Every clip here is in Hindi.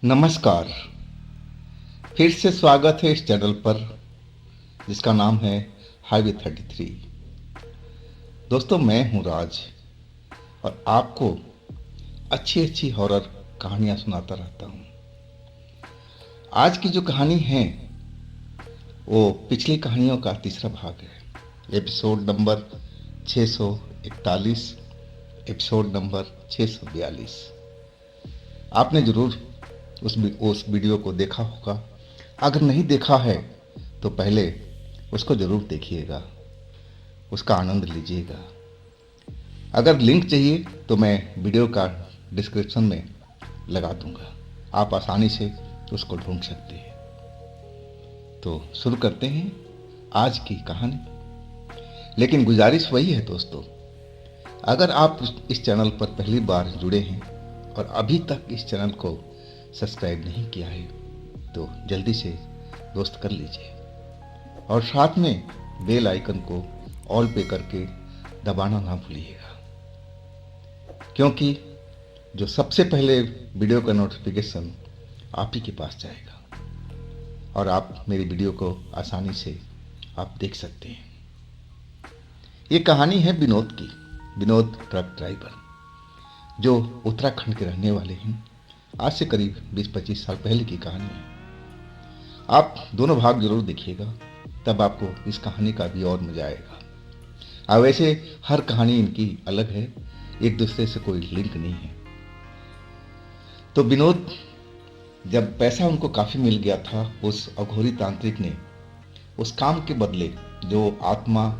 नमस्कार। फिर से स्वागत है इस चैनल पर जिसका नाम है हाईवे 33। दोस्तों, मैं हूं राज और आपको अच्छी अच्छी हॉरर कहानियां सुनाता रहता हूं। आज की जो कहानी है वो पिछली कहानियों का तीसरा भाग है। Episode number 641, episode number 642। आपने ज़रूर उस वीडियो को देखा होगा। अगर नहीं देखा है तो पहले उसको ज़रूर देखिएगा, उसका आनंद लीजिएगा। अगर लिंक चाहिए तो मैं वीडियो का डिस्क्रिप्शन में लगा दूंगा, आप आसानी से उसको ढूंढ सकते हैं। तो शुरू करते हैं आज की कहानी। लेकिन गुजारिश वही है दोस्तों, अगर आप इस चैनल पर पहली बार जुड़े हैं और अभी तक इस चैनल को सब्सक्राइब नहीं किया है तो जल्दी से दोस्त कर लीजिए और साथ में बेल आइकन को ऑल पे करके दबाना ना भूलिएगा, क्योंकि जो सबसे पहले वीडियो का नोटिफिकेशन आप ही के पास जाएगा और आप मेरी वीडियो को आसानी से आप देख सकते हैं। ये कहानी है विनोद की। विनोद ट्रक ड्राइवर जो उत्तराखंड के रहने वाले हैं। आज से करीब 20-25 साल पहले की कहानी है। आप दोनों भाग जरूर देखिएगा, तब आपको इस कहानी का भी और मजा आएगा। और वैसे हर कहानी इनकी अलग है, एक दूसरे से कोई लिंक नहीं है। तो विनोद, जब पैसा उनको काफी मिल गया था, उस अघोरी तांत्रिक ने उस काम के बदले जो आत्मा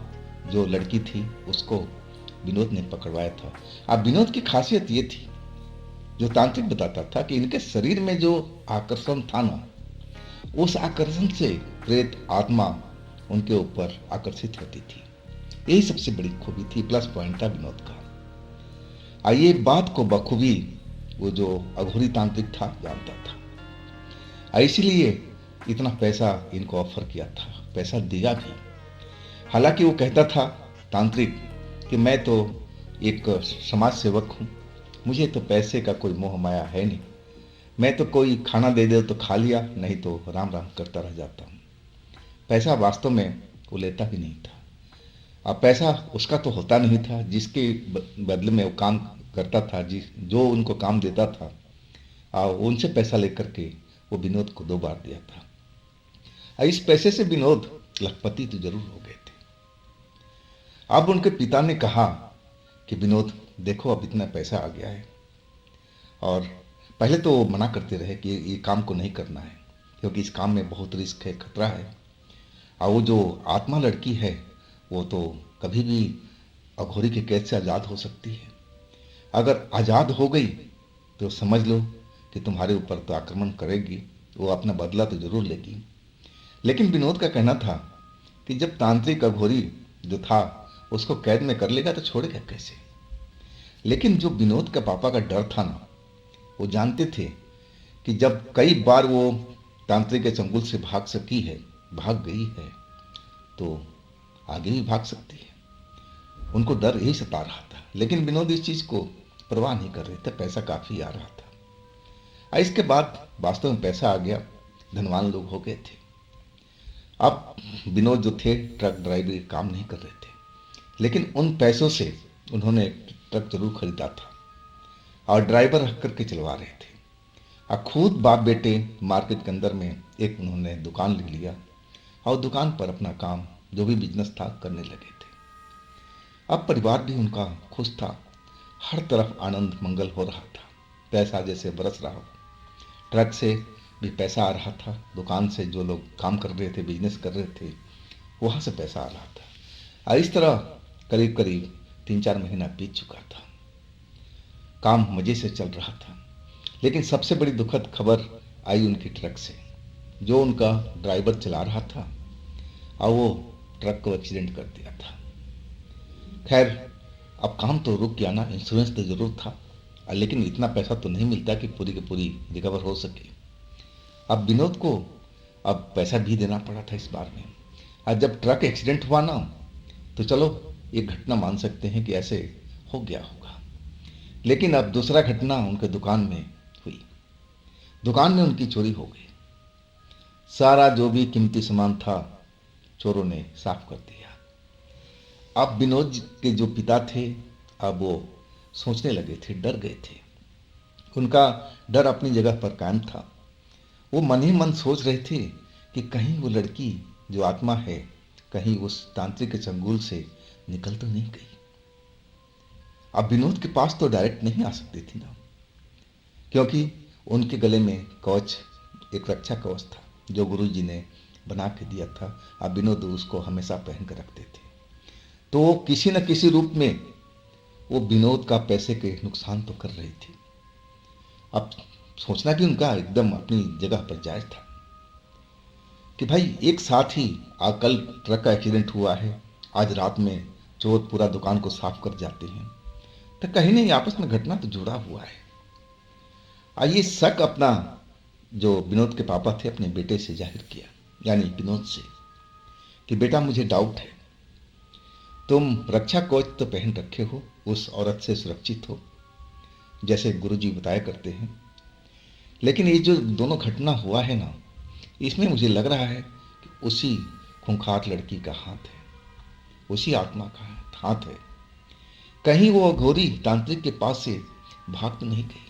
जो लड़की थी उसको विनोद ने पकड़वाया था। अब विनोद की खासियत ये थी, जो तांत्रिक बताता था कि इनके शरीर में जो आकर्षण था ना, उस आकर्षण से प्रेत आत्मा उनके ऊपर आकर्षित होती थी। यही सबसे बड़ी खूबी थी, प्लस पॉइंट था विनोद का। ये बात को बखूबी वो जो अघोरी तांत्रिक था जानता था, इसीलिए इतना पैसा इनको ऑफर किया था, पैसा दिया भी। हालांकि वो कहता था तांत्रिक कि मैं तो एक समाज सेवक हूँ, मुझे तो पैसे का कोई मोह माया है नहीं, मैं तो कोई खाना दे दे तो खा लिया, नहीं तो राम राम करता रह जाता हूँ। पैसा वास्तव में वो लेता भी नहीं था। अब पैसा उसका तो होता नहीं था, जिसके बदले में वो काम करता था, जो उनको काम देता था, उनसे पैसा लेकर के वो विनोद को 2 बार दिया था। इस पैसे से विनोद लखपति तो जरूर हो गए थे। अब उनके पिता ने कहा कि विनोद देखो, अब इतना पैसा आ गया है। और पहले तो वो मना करते रहे कि ये काम को नहीं करना है, क्योंकि इस काम में बहुत रिस्क है, खतरा है। और वो जो आत्मा लड़की है वो तो कभी भी अघोरी के कैद से आज़ाद हो सकती है। अगर आज़ाद हो गई तो समझ लो कि तुम्हारे ऊपर तो आक्रमण करेगी, वो अपना बदला तो जरूर लेगी। लेकिन विनोद का कहना था कि जब तांत्रिक अघोरी जो था उसको कैद में कर लेगा तो छोड़ेगा कैसे। लेकिन जो विनोद का पापा का डर था ना, वो जानते थे कि जब कई बार वो तांत्रिक के चंगुल से भाग गई है तो आगे भी भाग सकती है। उनको डर यही सता रहा था, लेकिन विनोद इस चीज को परवाह नहीं कर रहे थे, पैसा काफी आ रहा था। इसके बाद वास्तव में पैसा आ गया, धनवान लोग हो गए थे। अब विनोद जो थे ट्रक ड्राइवर काम नहीं कर रहे थे, लेकिन उन पैसों से उन्होंने ट्रक जरूर खरीदा था और ड्राइवर रख करके चलवा रहे थे। अब खुद बाप बेटे मार्केट के अंदर में एक उन्होंने दुकान ले लिया और दुकान पर अपना काम जो भी बिजनेस था करने लगे थे। अब परिवार भी उनका खुश था, हर तरफ आनंद मंगल हो रहा था, पैसा जैसे बरस रहा हो। ट्रक से भी पैसा आ रहा था, दुकान से जो लोग काम कर रहे थे, बिजनेस कर रहे थे, वहां से पैसा आ रहा था। और इस तरह करीब करीब 3-4 महीना बीत चुका था, काम मजे से चल रहा था। लेकिन सबसे बड़ी दुखद खबर आई उनकी ट्रक से। जो उनका ड्राइवर चला रहा था और वो ट्रक को एक्सीडेंट कर दिया था। खैर, अब काम तो रुक गया ना, इंश्योरेंस तो जरूर था, लेकिन इतना पैसा तो नहीं मिलता कि पूरी की पूरी रिकवर हो सके। अब विनोद को अब पैसा भी देना पड़ा था इस बार में। और जब ट्रक एक्सीडेंट हुआ ना, तो चलो एक घटना मान सकते हैं कि ऐसे हो गया होगा। लेकिन अब दूसरा घटना उनके दुकान में हुई। दुकान में उनकी चोरी हो गई। सारा जो भी कीमती सामान था चोरों ने साफ कर दिया। अब विनोद के जो पिता थे, अब वो सोचने लगे थे, डर गए थे। उनका डर अपनी जगह पर कायम था। वो मन ही मन सोच रहे थे कि कहीं वो लड़की जो आत्मा है, कहीं उस तांत्रिक के चंगुल से निकल तो नहीं गई। अब विनोद के पास तो डायरेक्ट नहीं आ सकती थी ना, क्योंकि उनके गले में कवच, एक रक्षा कवच था जो गुरु जी ने बना के दिया था। अब विनोद उसको हमेशा पहन कर रखते थे। तो वो किसी न किसी रूप में वो विनोद का पैसे के नुकसान तो कर रही थी। अब सोचना भी उनका एकदम अपनी जगह पर जायज था कि भाई एक साथ ही कल ट्रक का एक्सीडेंट हुआ है, आज रात में चोर पूरा दुकान को साफ कर जाते हैं, तो कहीं नहीं आपस में घटना तो जुड़ा हुआ है। ये शक अपना जो विनोद के पापा थे अपने बेटे से जाहिर किया, यानी विनोद से, कि बेटा मुझे डाउट है, तुम रक्षा कवच तो पहन रखे हो, उस औरत से सुरक्षित हो जैसे गुरुजी बताया करते हैं, लेकिन ये जो दोनों घटना हुआ है ना, इसमें मुझे लग रहा है कि उसी खूंखार लड़की का हाथ है, उसी आत्मा का हाथ है। कहीं वो अघोरी तांत्रिक के पास से भाग तो नहीं गई,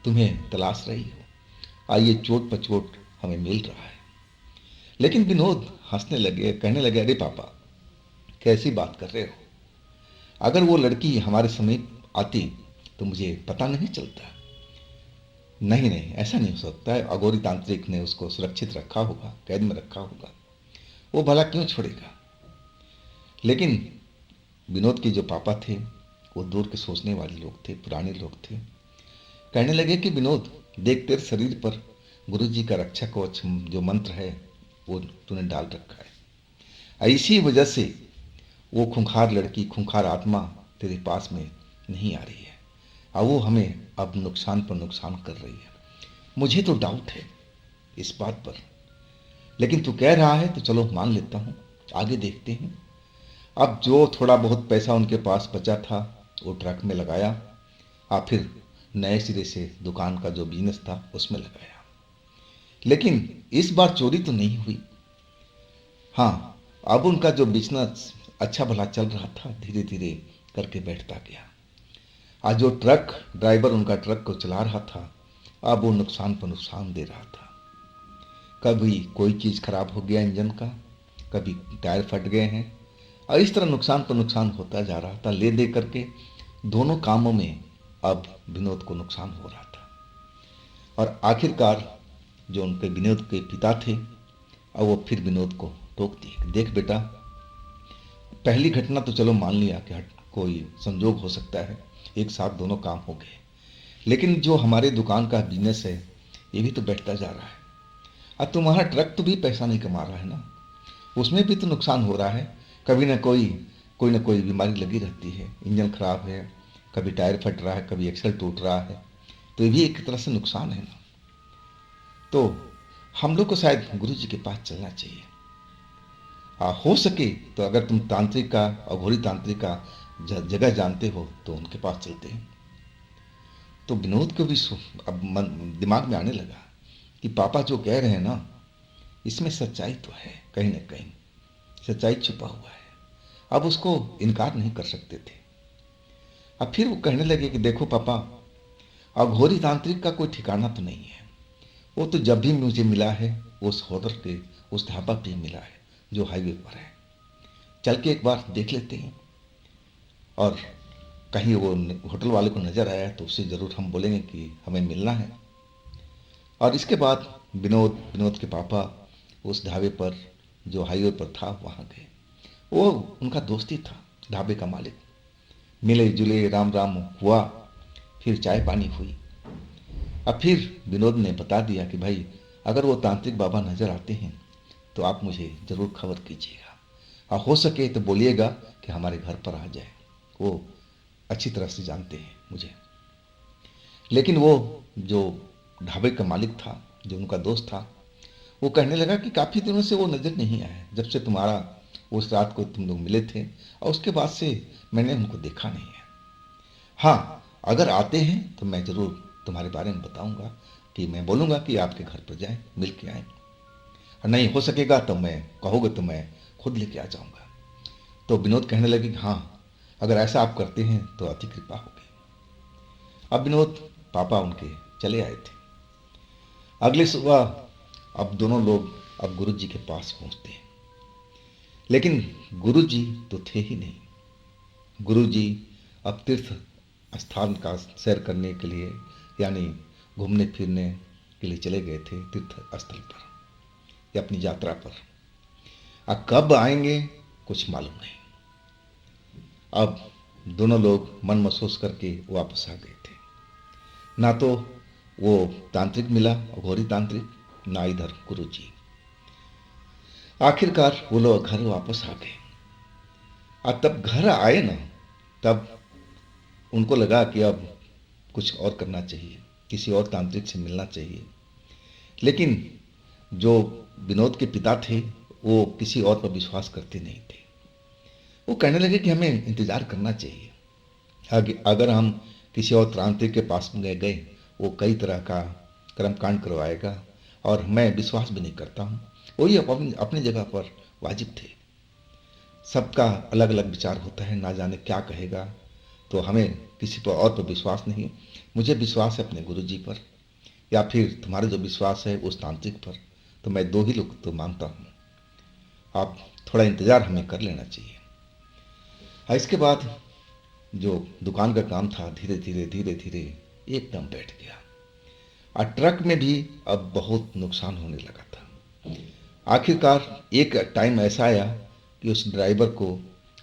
तुम्हें तलाश रही हो। आइए चोट पर चोट हमें मिल रहा है। लेकिन विनोद हंसने लगे, कहने लगे, अरे पापा कैसी बात कर रहे हो, अगर वो लड़की हमारे समीप आती तो मुझे पता नहीं चलता। नहीं नहीं, ऐसा नहीं हो सकता है, अघोरी तांत्रिक ने उसको सुरक्षित रखा होगा, कैद में रखा होगा, वो भला क्यों छोड़ेगा। लेकिन विनोद के जो पापा थे वो दूर के सोचने वाले लोग थे, पुराने लोग थे। कहने लगे कि विनोद देख, तेरे शरीर पर गुरु जी का रक्षा कवच जो मंत्र है वो तूने डाल रखा है, इसी वजह से वो खूंखार लड़की, खूंखार आत्मा तेरे पास में नहीं आ रही है, और वो हमें अब नुकसान पर नुकसान कर रही है। मुझे तो डाउट है इस बात पर, लेकिन तू कह रहा है तो चलो मान लेता हूँ, आगे देखते हैं। अब जो थोड़ा बहुत पैसा उनके पास बचा था वो ट्रक में लगाया, और फिर नए सिरे से दुकान का जो बिजनेस था उसमें लगाया। लेकिन इस बार चोरी तो नहीं हुई। हाँ, अब उनका जो बिजनेस अच्छा भला चल रहा था धीरे धीरे करके बैठता गया। आज जो ट्रक ड्राइवर उनका ट्रक को चला रहा था, अब वो नुकसान पर नुकसान दे रहा था। कभी कोई चीज़ खराब हो गया इंजन का, कभी टायर फट गए हैं, और इस तरह नुकसान पर नुकसान होता जा रहा था। ले दे करके दोनों कामों में अब विनोद को नुकसान हो रहा था। और आखिरकार जो उनके विनोद के पिता थे, अब वो फिर विनोद को टोक दिए, देख बेटा, पहली घटना तो चलो मान लिया कि कोई संजोग हो सकता है, एक साथ दोनों काम हो गए, लेकिन जो हमारे दुकान का बिजनेस है ये भी तो बैठता जा रहा है। अब तुम्हारा ट्रक तो भी पैसा नहीं कमा रहा है ना, उसमें भी तो नुकसान हो रहा है। कभी ना कोई बीमारी लगी रहती है, इंजन खराब है, कभी टायर फट रहा है, कभी एक्सल टूट रहा है, तो ये भी एक तरह से नुकसान है ना। तो हम लोग को शायद गुरु जी के पास चलना चाहिए। हो सके तो अगर तुम तांत्रिक का, अघोरी तांत्रिक का जगह जानते हो तो उनके पास चलते हैं। तो विनोद को भी अब दिमाग में आने लगा कि पापा जो कह रहे हैं ना, इसमें सच्चाई तो है, कहीं ना कहीं सच्चाई छुपा हुआ है। अब उसको इनकार नहीं कर सकते थे। अब फिर वो कहने लगे कि देखो पापा, अघोरी तांत्रिक का कोई ठिकाना तो नहीं है, वो तो जब भी मुझे मिला है उस होटल के उस ढाबा पे मिला है जो हाईवे पर है। चल के एक बार देख लेते हैं, और कहीं वो होटल वाले को नज़र आया तो उससे ज़रूर हम बोलेंगे कि हमें मिलना है। और इसके बाद विनोद के पापा उस ढाबे पर जो हाईवे पर था वहाँ गए। वो उनका दोस्ती था, ढाबे का मालिक। मिले जुले, राम राम हुआ, फिर चाय पानी हुई। अब फिर विनोद ने बता दिया कि भाई अगर वो तांत्रिक बाबा नज़र आते हैं तो आप मुझे ज़रूर खबर कीजिएगा, और हो सके तो बोलिएगा कि हमारे घर पर आ जाए, वो अच्छी तरह से जानते हैं मुझे। लेकिन वो जो ढाबे का मालिक था, जो उनका दोस्त था, वो कहने लगा कि काफ़ी दिनों से वो नज़र नहीं आया, जब से तुम्हारा उस रात को तुम लोग मिले थे, और उसके बाद से मैंने उनको देखा नहीं है। हाँ, अगर आते हैं तो मैं ज़रूर तुम्हारे बारे में बताऊंगा कि मैं बोलूँगा कि आपके घर पर जाएं, मिल के आएँ, और नहीं हो सकेगा तो मैं कहोगे तो मैं खुद लेके आ जाऊँगा। तो विनोद कहने लगे कि हाँ, अगर ऐसा आप करते हैं तो अति कृपा होगी। अब विनोद पापा उनके चले आए थे। अगली सुबह अब दोनों लोग अब गुरु जी के पास पहुंचते हैं, लेकिन गुरु जी तो थे ही नहीं। गुरु जी अब तीर्थ स्थान का सैर करने के लिए, यानी घूमने फिरने के लिए चले गए थे तीर्थ स्थल पर या अपनी यात्रा पर। अब कब आएंगे कुछ मालूम नहीं। अब दोनों लोग मन महसूस करके वापस आ गए थे। ना तो वो तांत्रिक मिला, घोरी तांत्रिक, ना इधर गुरु जी। आखिरकार वो लोग घर वापस आ गए। और तब घर आए ना, तब उनको लगा कि अब कुछ और करना चाहिए, किसी और तांत्रिक से मिलना चाहिए। लेकिन जो विनोद के पिता थे वो किसी और पर विश्वास करते नहीं थे। वो कहने लगे कि हमें इंतजार करना चाहिए, अगर हम किसी और तांत्रिक के पास में गए वो कई तरह का कर्मकांड करवाएगा, और मैं विश्वास भी नहीं करता हूँ। वही अपनी जगह पर वाजिब थे। सबका अलग अलग विचार होता है, ना जाने क्या कहेगा, तो हमें किसी पर और पर विश्वास नहीं। मुझे विश्वास है अपने गुरु जी पर, या फिर तुम्हारा जो विश्वास है उस तांत्रिक पर। तो मैं दो ही लोग तो मानता हूँ, आप थोड़ा इंतज़ार हमें कर लेना चाहिए। इसके बाद जो दुकान का काम था धीरे धीरे धीरे धीरे एकदम बैठ गया, और ट्रक में भी अब बहुत नुकसान होने लगा था। आखिरकार एक टाइम ऐसा आया कि उस ड्राइवर को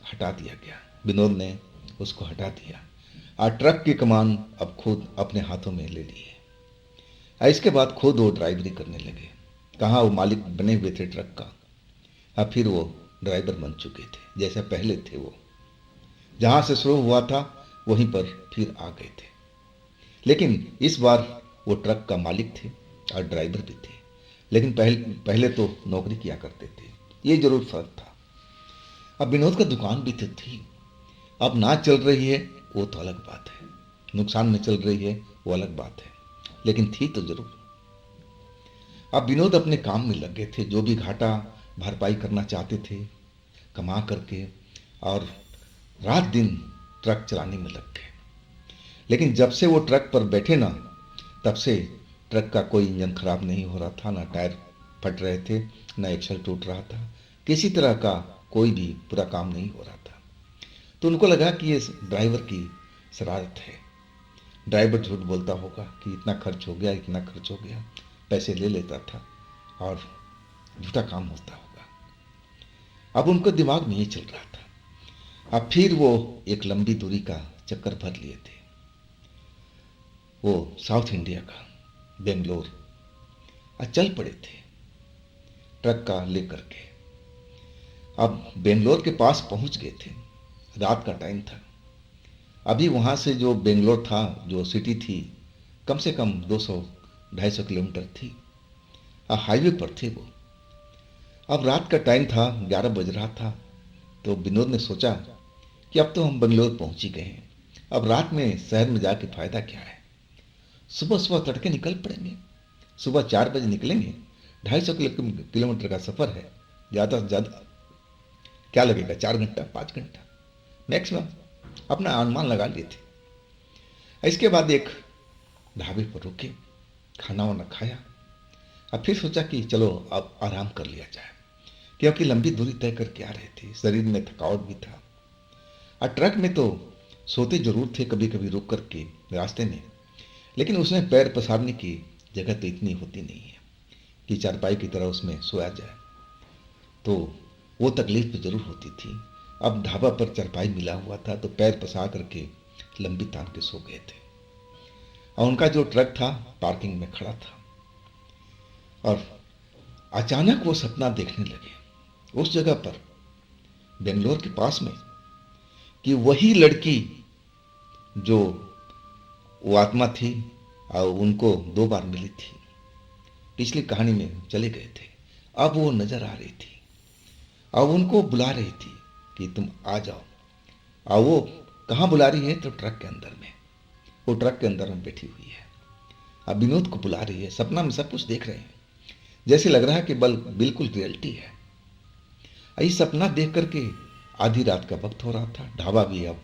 हटा दिया गया। विनोद ने उसको हटा दिया और ट्रक की कमान अब खुद अपने हाथों में ले ली है। इसके बाद खुद वो ड्राइवरी करने लगे। कहाँ वो मालिक बने हुए थे ट्रक का, अब फिर वो ड्राइवर बन चुके थे जैसे पहले थे। वो जहाँ से शुरू हुआ था वहीं पर फिर आ गए थे। लेकिन इस बार वो ट्रक का मालिक थे और ड्राइवर भी थे, लेकिन पहले तो नौकरी किया करते थे, ये जरूर फर्क था। अब विनोद का दुकान भी तो थी, अब ना चल रही है वो तो अलग बात है, नुकसान में चल रही है वो अलग बात है, लेकिन थी तो जरूर। अब विनोद अपने काम में लग गए थे, जो भी घाटा भरपाई करना चाहते थे कमा करके, और रात दिन ट्रक चलाने में लग गए। लेकिन जब से वो ट्रक पर बैठे ना, तब से ट्रक का कोई इंजन खराब नहीं हो रहा था, ना टायर फट रहे थे, ना एक्सल टूट रहा था, किसी तरह का कोई भी पूरा काम नहीं हो रहा था। तो उनको लगा कि ये ड्राइवर की शरारत है, ड्राइवर झूठ बोलता होगा कि इतना खर्च हो गया, इतना खर्च हो गया, पैसे ले लेता था और झूठा काम होता होगा। अब उनको दिमाग में ये चल रहा था। अब फिर वो एक लंबी दूरी का चक्कर भर लिए थे, वो साउथ इंडिया का, बेंगलोर। चल पड़े थे ट्रक का लेकर के। अब बेंगलोर के पास पहुंच गए थे, रात का टाइम था। अभी वहाँ से जो बेंगलोर था, जो सिटी थी, कम से कम 200-250 किलोमीटर थी। हाईवे पर थे वो। अब रात का टाइम था, 11 बज रहा था। तो विनोद ने सोचा कि अब तो हम बेंगलोर पहुंच ही गए हैं, अब रात में शहर में जाके फायदा क्या है, सुबह सुबह तड़के निकल पड़ेंगे। सुबह 4 बजे निकलेंगे, 250 किलोमीटर का सफ़र है, ज़्यादा से ज़्यादा क्या लगेगा, 4 घंटा 5 घंटा मैक्सिमम, अपना अनुमान लगा लिए थे। इसके बाद एक ढाबे पर रुके, खाना वाना खाया। अब फिर सोचा कि चलो अब आराम कर लिया जाए, क्योंकि लंबी दूरी तय करके आ रहे थे, शरीर में थकावट भी था। और ट्रक में तो सोते जरूर थे कभी कभी रुक करके रास्ते में, लेकिन उसमें पैर पसारने की जगह तो इतनी होती नहीं है कि चारपाई की तरह उसमें सोया जाए, तो वो तकलीफ तो जरूर होती थी। अब ढाबा पर चारपाई मिला हुआ था, तो पैर पसा करके लंबी तान के सो गए थे। और उनका जो ट्रक था पार्किंग में खड़ा था, और अचानक वो सपना देखने लगे उस जगह पर, बेंगलोर के पास में, कि वही लड़की जो वो आत्मा थी और उनको 2 बार मिली थी, पिछली कहानी में चले गए थे, अब वो नजर आ रही थी। अब उनको बुला रही थी कि तुम आ जाओ। और वो कहाँ बुला रही है, तो ट्रक के अंदर में, वो ट्रक के अंदर में बैठी हुई है। अब विनोद को बुला रही है, सपना में सब कुछ देख रहे हैं, जैसे लग रहा है कि बिल्कुल रियलिटी है। यही सपना देख करके आधी रात का वक्त हो रहा था। ढाबा भी अब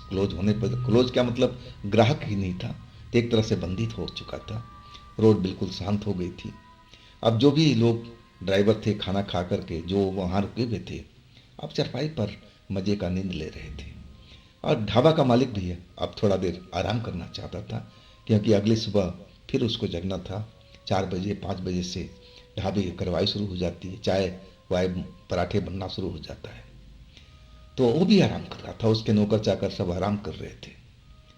क्लोज होने पर, क्लोज क्या मतलब, ग्राहक ही नहीं था, एक तरह से बंदित हो चुका था। रोड बिल्कुल शांत हो गई थी। अब जो भी लोग ड्राइवर थे खाना खा करके जो वहाँ रुके हुए थे, अब चारपाई पर मजे का नींद ले रहे थे। और ढाबा का मालिक भी है अब थोड़ा देर आराम करना चाहता था, क्योंकि अगली सुबह फिर उसको जगना था। 4 बजे 5 बजे से ढाबे की कार्रवाई शुरू हो जाती है, चाय वाय पराठे बनना शुरू हो जाता है। तो वो भी आराम कर रहा था, उसके नौकर चाकर सब आराम कर रहे थे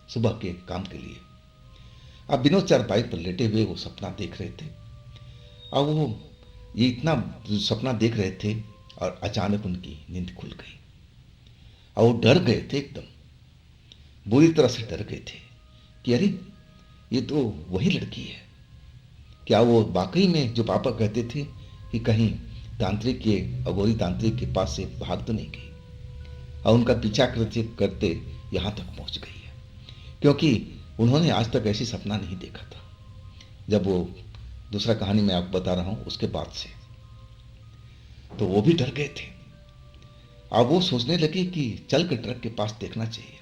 सुबह के काम के लिए। अब विनोद चारपाई पर लेटे हुए वो सपना देख रहे थे। अब वो ये इतना सपना देख रहे थे और अचानक उनकी नींद खुल गई और वो डर गए थे, एकदम बुरी तरह से डर गए थे कि अरे ये तो वही लड़की है। क्या वो वाकई में जो पापा कहते थे कि कहीं तांत्रिक के, अघोरी तांत्रिक के पास से भाग तो नहीं गई और उनका पीछा करते करते यहाँ तक पहुँच गई है? क्योंकि उन्होंने आज तक ऐसी सपना नहीं देखा था जब वो दूसरा कहानी मैं आपको बता रहा हूँ उसके बाद से। तो वो भी डर गए थे। अब वो सोचने लगे कि चल के ट्रक के पास देखना चाहिए।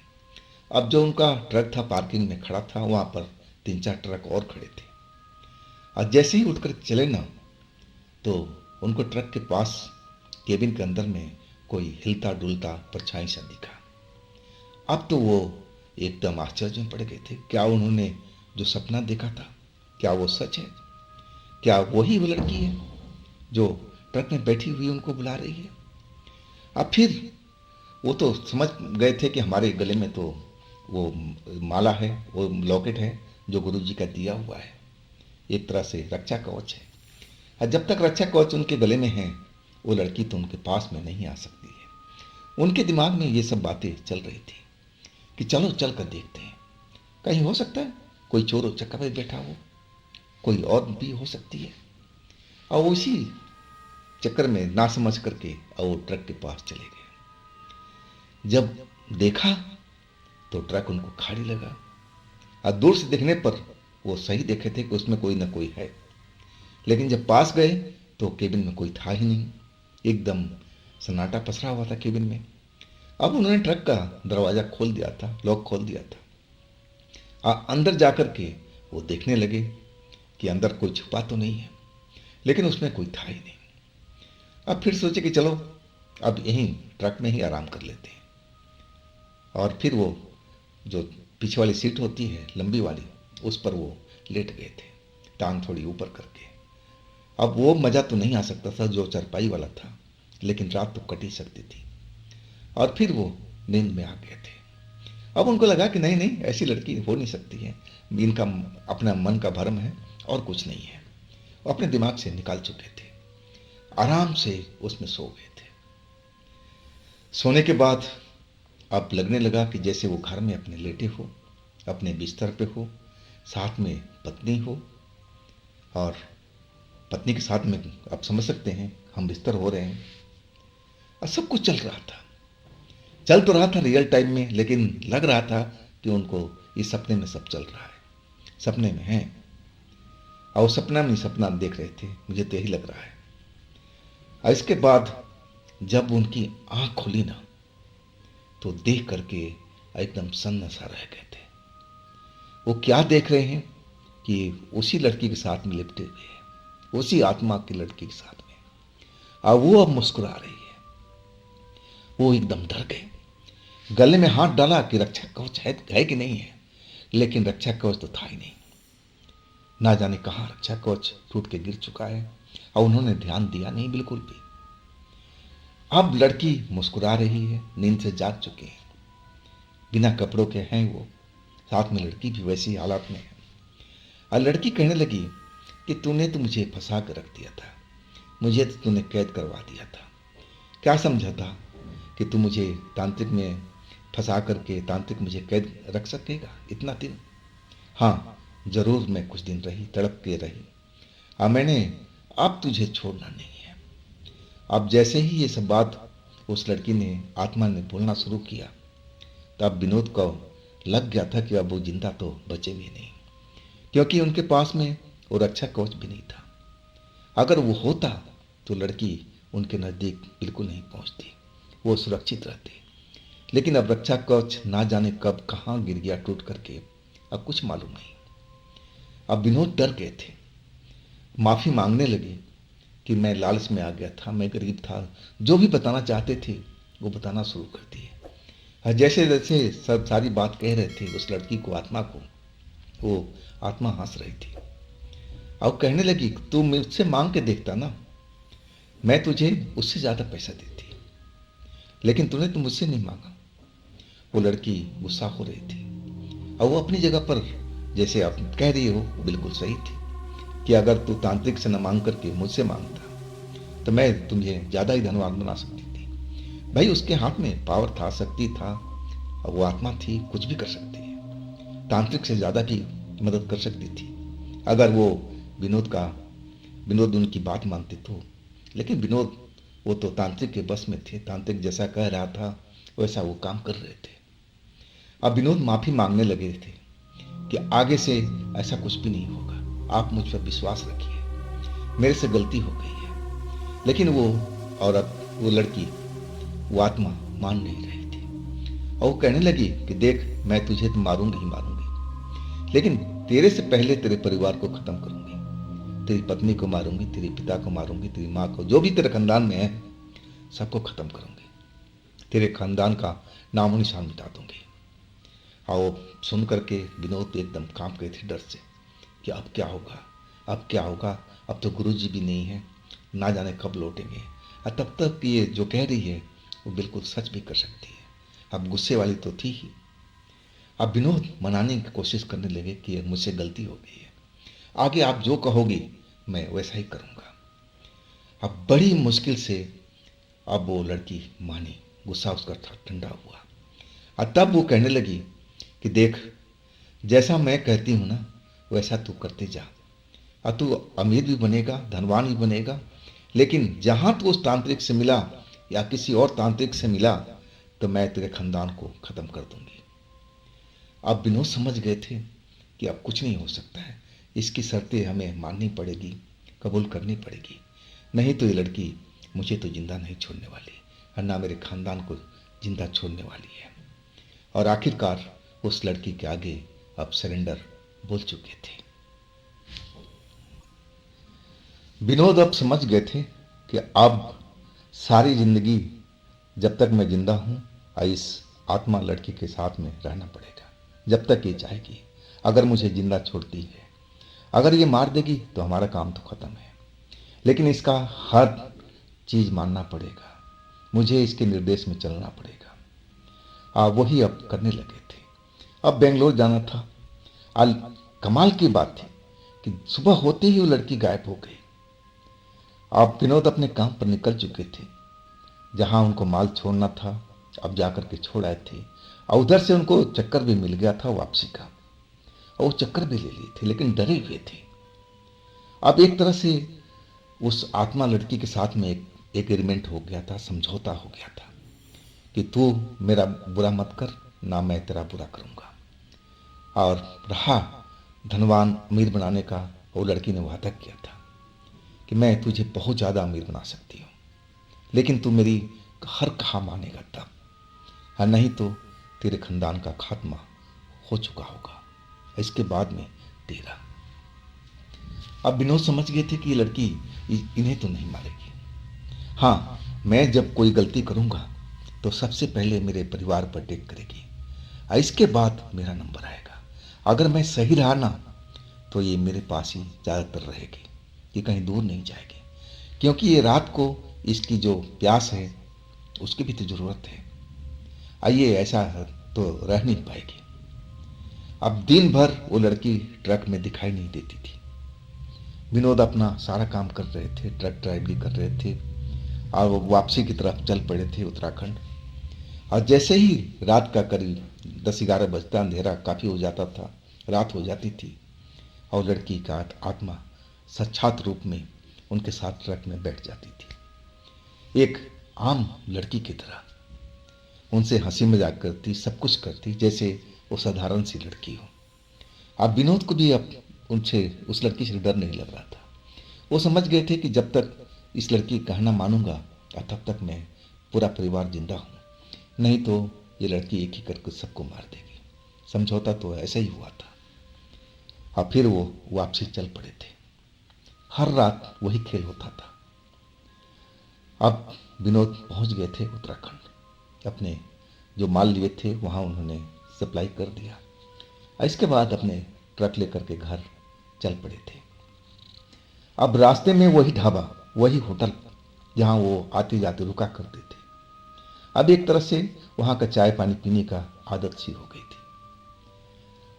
अब जो उनका ट्रक था पार्किंग में खड़ा था, वहाँ पर 3-4 ट्रक और खड़े थे। और जैसे ही उठकर चले ना, तो उनको ट्रक के पास केबिन के अंदर में कोई हिलता डुलता परछाई सा दिखा। अब तो वो एकदम आश्चर्य में पड़ गए थे। क्या उन्होंने जो सपना देखा था, क्या वो सच है? क्या वही वो लड़की है जो ट्रक में बैठी हुई उनको बुला रही है? अब फिर वो तो समझ गए थे कि हमारे गले में तो वो माला है, वो लॉकेट है जो गुरु जी का दिया हुआ है, एक तरह से रक्षा कवच है। और जब तक रक्षा कवच उनके गले में है, वो लड़की तो उनके पास में नहीं आ सकती है। उनके दिमाग में ये सब बातें चल रही थी कि चलो चल कर देखते हैं, कहीं हो सकता है कोई चोर उचक्का पे बैठा हो, कोई और भी हो सकती है। और वो इसी चक्कर में ना समझ करके और वो ट्रक के पास चले गए। जब देखा तो ट्रक उनको खाली लगा और दूर से देखने पर वो सही देखे थे कि उसमें कोई ना कोई है, लेकिन जब पास गए तो केबिन में कोई था ही नहीं, एकदम सन्नाटा पसरा हुआ था केबिन में। अब उन्होंने ट्रक का दरवाज़ा खोल दिया था, लॉक खोल दिया था। अंदर जाकर के वो देखने लगे कि अंदर कोई छुपा तो नहीं है, लेकिन उसमें कोई था ही नहीं। अब फिर सोचे कि चलो अब यहीं ट्रक में ही आराम कर लेते हैं। और फिर वो जो पीछे वाली सीट होती है लंबी वाली, उस पर वो लेट गए थे, टांग थोड़ी ऊपर करके। अब वो मज़ा तो नहीं आ सकता था जो चारपाई वाला था, लेकिन रात तो कट ही सकती थी। और फिर वो नींद में आ गए थे। अब उनको लगा कि नहीं नहीं, ऐसी लड़की हो नहीं सकती है, इनका अपना मन का भ्रम है और कुछ नहीं है। वो अपने दिमाग से निकाल चुके थे, आराम से उसमें सो गए थे। सोने के बाद अब लगने लगा कि जैसे वो घर में अपने लेटे हो, अपने बिस्तर पे हो, साथ में पत्नी हो, और पत्नी के साथ में आप समझ सकते हैं हम बिस्तर हो रहे हैं और सब कुछ चल रहा था। चल तो रहा था रियल टाइम में, लेकिन लग रहा था कि उनको इस सपने में सब चल रहा है, सपने में है और सपना में सपना देख रहे थे, मुझे तो यही लग रहा है। और इसके बाद जब उनकी आंख खुली ना, तो देख करके एकदम सन्न सा रह गए थे। वो क्या देख रहे हैं कि उसी लड़की के साथ में लिपटे हुए हैं, उसी आत्मा की लड़की के साथ में, और वो अब मुस्कुरा रही है। वो एकदम डर गए, गले में हाथ डाला कि रक्षा कवच है कि नहीं है, लेकिन रक्षा कवच तो था ही नहीं। ना जाने कहाँ रक्षा कवच टूट के गिर चुका है और उन्होंने ध्यान दिया नहीं बिल्कुल भी। अब लड़की मुस्कुरा रही है, नींद से जाग चुके हैं, बिना कपड़ों के हैं वो, साथ में लड़की भी वैसी हालात में है। और लड़की कहने लगी कि तूने तो मुझे फंसा कर रख दिया था, मुझे तो तूने कैद करवा दिया था। क्या समझा था कि तू मुझे तांत्रिक में फंसा करके तांत्रिक मुझे कैद रख सकेगा इतना दिन? हाँ जरूर, मैं कुछ दिन रही, तड़प के रही, मैंने अब तुझे छोड़ना नहीं है। अब जैसे ही ये सब बात उस लड़की ने आत्मा ने बोलना शुरू किया, तब विनोद को लग गया था कि अब वो जिंदा तो बचे भी नहीं, क्योंकि उनके पास में वो रक्षा कवच भी नहीं था। अगर वो होता तो लड़की उनके नज़दीक बिल्कुल नहीं पहुंचती, वो सुरक्षित रहते। लेकिन अब रक्षा कवच ना जाने कब कहाँ गिर गया टूट करके, अब कुछ मालूम नहीं। अब विनोद डर गए थे, माफ़ी मांगने लगे कि मैं लालच में आ गया था, मैं गरीब था, जो भी बताना चाहते थे वो बताना शुरू कर दिए। और जैसे जैसे सब सारी बात कह रहे थे उस लड़की को, आत्मा को, वो आत्मा हंस रही थी और कहने लगी, तू मुझसे मांग के देखता ना, मैं तुझे उससे ज़्यादा पैसा देती, लेकिन तूने तो मुझसे नहीं मांगा। वो लड़की गुस्सा हो रही थी और वो अपनी जगह पर जैसे आप कह रही हो वो बिल्कुल सही थी कि अगर तू तांत्रिक से न मांग करके मुझसे मांगता तो मैं तुझे ज़्यादा ही धनवान बना सकती थी। भाई उसके हाथ में पावर था, शक्ति था, और वो आत्मा थी, कुछ भी कर सकती है, तांत्रिक से ज़्यादा भी मदद कर सकती थी अगर वो विनोद उनकी बात मानते तो। लेकिन विनोद वो तो तांत्रिक के बस में थे, तांत्रिक जैसा कह रहा था वैसा वो काम कर रहे थे। अब विनोद माफ़ी मांगने लगे थे कि आगे से ऐसा कुछ भी नहीं होगा, आप मुझ पर विश्वास रखिए, मेरे से गलती हो गई है। लेकिन वो औरत, वो लड़की, वो आत्मा मान नहीं रही थी और वो कहने लगी कि देख, मैं तुझे तो मारूंगी ही मारूंगी, लेकिन तेरे से पहले तेरे परिवार को खत्म करूंगी, तेरी पत्नी को मारूंगी, तेरे पिता को मारूंगी, तेरी माँ को, जो भी तेरे खानदान में है सबको खत्म करूंगी, तेरे खानदान का नामो निशान मिटा दूंगी। और सुन करके विनोद एकदम कांप गए थे डर से कि अब क्या होगा, अब क्या होगा, अब तो गुरुजी भी नहीं है, ना जाने कब लौटेंगे। और तब तक ये जो कह रही है वो बिल्कुल सच भी कर सकती है, अब गुस्से वाली तो थी ही। अब विनोद मनाने की कोशिश करने लगे कि मुझसे गलती हो गई है, आगे आप जो कहोगी मैं वैसा ही करूँगा। अब बड़ी मुश्किल से अब वो लड़की मानी, गुस्सा उसका ठंडा हुआ और तब वो कहने लगी कि देख, जैसा मैं कहती हूँ ना वैसा तू करते जा, और तू अमीर भी बनेगा, धनवान भी बनेगा, लेकिन जहाँ तू उस तांत्रिक से मिला या किसी और तांत्रिक से मिला तो मैं तेरे खानदान को ख़त्म कर दूंगी। अब विनोद समझ गए थे कि अब कुछ नहीं हो सकता है, इसकी शर्तें हमें माननी पड़ेगी, कबूल करनी पड़ेगी, नहीं तो ये लड़की मुझे तो जिंदा नहीं छोड़ने वाली और ना मेरे खानदान को जिंदा छोड़ने वाली है। और आखिरकार उस लड़की के आगे अब सरेंडर बोल चुके थे। विनोद अब समझ गए थे कि अब सारी जिंदगी जब तक मैं जिंदा हूँ इस आत्मा लड़की के साथ में रहना पड़ेगा, जब तक ये चाहेगी। अगर मुझे जिंदा छोड़ती है, अगर ये मार देगी तो हमारा काम तो ख़त्म है, लेकिन इसका हर चीज़ मानना पड़ेगा, मुझे इसके निर्देश में चलना पड़ेगा। वही अब करने लगे थे। अब बेंगलोर जाना था। कमाल की बात थी कि सुबह होते ही वो लड़की गायब हो गई। अब विनोद अपने काम पर निकल चुके थे, जहां उनको माल छोड़ना था अब जाकर के छोड़ आए थे, और उधर से उनको चक्कर भी मिल गया था वापसी का, और वो चक्कर भी ले लिए थे, लेकिन डरे हुए थे। अब एक तरह से उस आत्मा लड़की के साथ में एक एग्रीमेंट हो गया था, समझौता हो गया था कि तू मेरा बुरा मत कर, ना मैं तेरा बुरा करूँगा। और रहा धनवान अमीर बनाने का, वो लड़की ने वादा किया था कि मैं तुझे बहुत ज़्यादा अमीर बना सकती हूँ, लेकिन तू मेरी हर कहा मानेगा तब, और नहीं तो तेरे खानदान का खात्मा हो चुका होगा, इसके बाद में तेरा। अब विनोद समझ गए थे कि ये लड़की इन्हें तो नहीं मारेगी। हाँ, मैं जब कोई गलती करूँगा तो सबसे पहले मेरे परिवार पर अटैक करेगी, और इसके बाद मेरा नंबर आएगा। अगर मैं सही रहा ना तो ये मेरे पास ही ज़्यादातर रहेगी, ये कहीं दूर नहीं जाएगी, क्योंकि ये रात को इसकी जो प्यास है उसकी भी तो ज़रूरत है। आइए, ऐसा तो रह नहीं पाएगी। अब दिन भर वो लड़की ट्रक में दिखाई नहीं देती थी। विनोद अपना सारा काम कर रहे थे, ट्रक ड्राइव भी कर रहे थे, और वो वापसी की तरफ चल पड़े थे उत्तराखंड। और जैसे ही रात का करीब 10-11 बजता, अंधेरा काफ़ी हो जाता था, रात हो जाती थी, और लड़की का आत्मा साक्षात रूप में उनके साथ ट्रक में बैठ जाती थी, एक आम लड़की की तरह उनसे हंसी मजाक करती, सब कुछ करती जैसे वो साधारण सी लड़की हो। अब विनोद को भी अब उनसे उस लड़की से डर नहीं लग रहा था। वो समझ गए थे कि जब तक इस लड़की का कहना मानूंगा तब तक मैं पूरा परिवार जिंदा हूँ, नहीं तो ये लड़की एक ही करके सबको मार देगी। समझौता तो ऐसा ही हुआ था। और फिर वो वापसी चल पड़े थे। हर रात वही खेल होता था। अब विनोद पहुंच गए थे उत्तराखंड। अपने जो माल लिए थे वहां उन्होंने सप्लाई कर दिया। इसके बाद अपने ट्रक लेकर के घर चल पड़े थे। अब रास्ते में वही ढाबा, वही होटल जहां वो आते जाते रुका करते थे। अब एक तरह से वहां का चाय पानी पीने का आदत सी हो गई थी।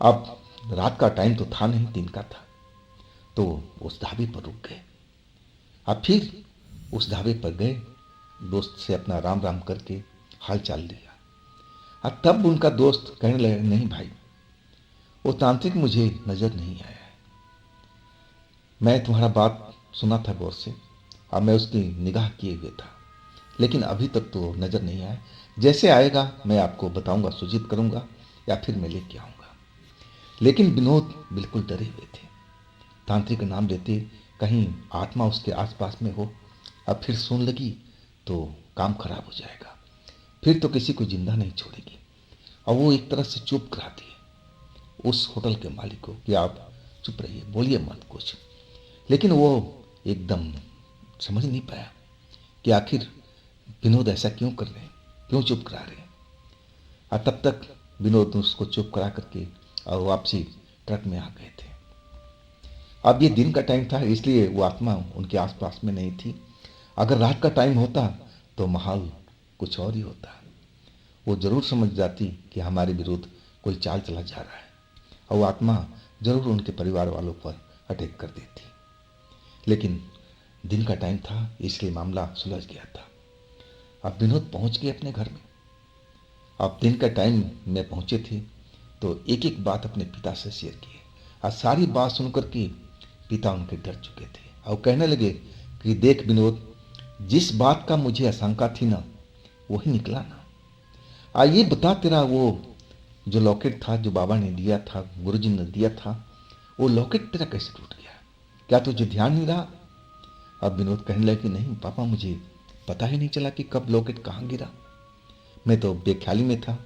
अब रात का टाइम तो था नहीं, दिन का था। तो उस ढाबे पर रुक गए। अब फिर उस ढाबे पर गए, दोस्त से अपना राम राम करके हाल चाल लिया। अब तब उनका दोस्त कहने लगे, नहीं भाई, वो तांत्रिक मुझे नजर नहीं आया है। मैं तुम्हारा बात सुना था गौर से, अब मैं उसकी निगाह किए हुए था, लेकिन अभी तक तो नजर नहीं आया। जैसे आएगा मैं आपको बताऊंगा, सूचित करूंगा या फिर मैं लेके आऊंगा। लेकिन विनोद बिल्कुल डरे हुए थे। तांत्रिक का नाम लेते कहीं आत्मा उसके आसपास में हो, अब फिर सुन लगी तो काम खराब हो जाएगा, फिर तो किसी को जिंदा नहीं छोड़ेगी। और वो एक तरह से चुप कराती है उस होटल के मालिक को कि आप चुप रहिए, बोलिए मत कुछ। लेकिन वो एकदम समझ नहीं पाया कि आखिर विनोद ऐसा क्यों कर रहे हैं, क्यों चुप करा रहे हैं। और तब तक विनोद उसको चुप करा करके और वापसी ट्रक में आ गए थे। अब ये दिन का टाइम था, इसलिए वो आत्मा उनके आसपास में नहीं थी। अगर रात का टाइम होता तो माहौल कुछ और ही होता। वो जरूर समझ जाती कि हमारे विरुद्ध कोई चाल चला जा रहा है, और वो आत्मा जरूर उनके परिवार वालों पर अटैक कर देती। लेकिन दिन का टाइम था, इसलिए मामला सुलझ गया था। अब विनोद पहुंच गए अपने घर में। अब दिन का टाइम में पहुंचे थे तो एक एक बात अपने पिता से शेयर किए, और सारी बात सुनकर के पिता उनके डर चुके थे और कहने लगे कि देख विनोद, जिस बात का मुझे आशंका थी ना, वही निकला ना। ये बता, तेरा वो जो लॉकेट था जो बाबा ने दिया था, गुरुजी ने दिया था, वो लॉकेट तेरा कैसे टूट गया? क्या तुझे ध्यान नहीं रहा? अब विनोद कहने लगे कि नहीं पापा, मुझे पता ही नहीं चला कि कब लॉकेट कहाँ गिरा। मैं तो बेख्याली में था।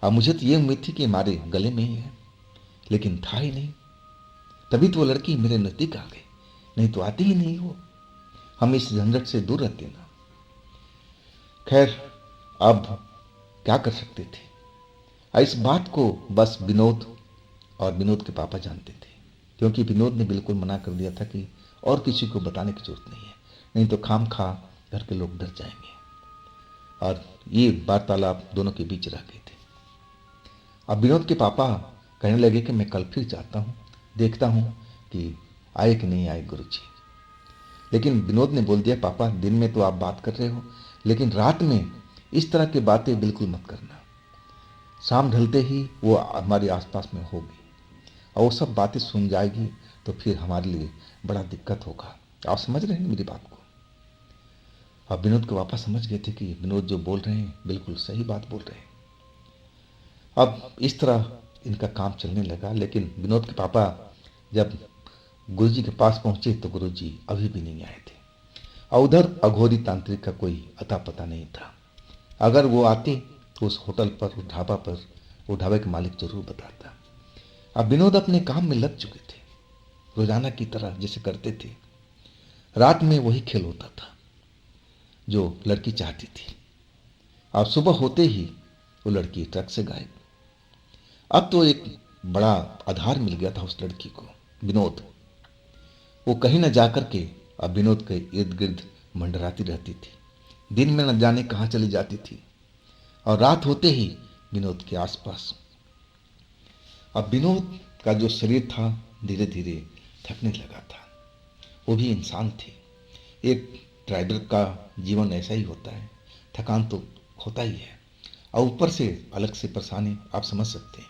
अब मुझे तो ये उम्मीद थी कि हमारे गले में ही है, लेकिन था ही नहीं। तभी तो वो लड़की मेरे नजदीक आ गई, नहीं तो आती ही नहीं वो। हम इस झंझट से दूर रहते ना। खैर, अब क्या कर सकते थे। इस बात को बस विनोद और विनोद के पापा जानते थे, क्योंकि विनोद ने बिल्कुल मना कर दिया था कि और किसी को बताने की जरूरत नहीं है, नहीं तो खाम खा घर के लोग डर जाएंगे। और ये वार्तालाप दोनों के बीच रह गए थे। अब विनोद के पापा कहने लगे कि मैं कल फिर जाता हूँ, देखता हूँ कि आए कि नहीं आए गुरुजी। लेकिन विनोद ने बोल दिया, पापा दिन में तो आप बात कर रहे हो, लेकिन रात में इस तरह की बातें बिल्कुल मत करना। शाम ढलते ही वो हमारे आसपास में होगी और वो सब बातें सुन जाएगी तो फिर हमारे लिए बड़ा दिक्कत होगा। आप समझ रहे हैं मेरी बात को? अब विनोद के पापा समझ गए थे कि विनोद जो बोल रहे हैं बिल्कुल सही बात बोल रहे हैं। अब इस तरह इनका काम चलने लगा। लेकिन विनोद के पापा जब गुरुजी के पास पहुंचे तो गुरुजी अभी भी नहीं आए थे, और उधर अघोरी तांत्रिक का कोई अता पता नहीं था। अगर वो आते तो उस होटल पर, उस ढाबा पर, वो ढाबे के मालिक जरूर बताता। अब विनोद अपने काम में लग चुके थे, रोजाना की तरह जैसे करते थे। रात में वही खेल होता था जो लड़की चाहती थी। अब सुबह होते ही वो लड़की ट्रक से गायब। अब तो एक बड़ा आधार मिल गया था उस लड़की को, विनोद। वो कहीं न जाकर के अब विनोद के इर्द गिर्द मंडराती रहती थी। दिन में न जाने कहाँ चली जाती थी, और रात होते ही विनोद के आसपास। अब विनोद का जो शरीर था धीरे धीरे थकने लगा था। वो भी इंसान थे। एक ड्राइवर का जीवन ऐसा ही होता है, थकान तो होता ही है, और ऊपर से अलग से परेशानी, आप समझ सकते हैं।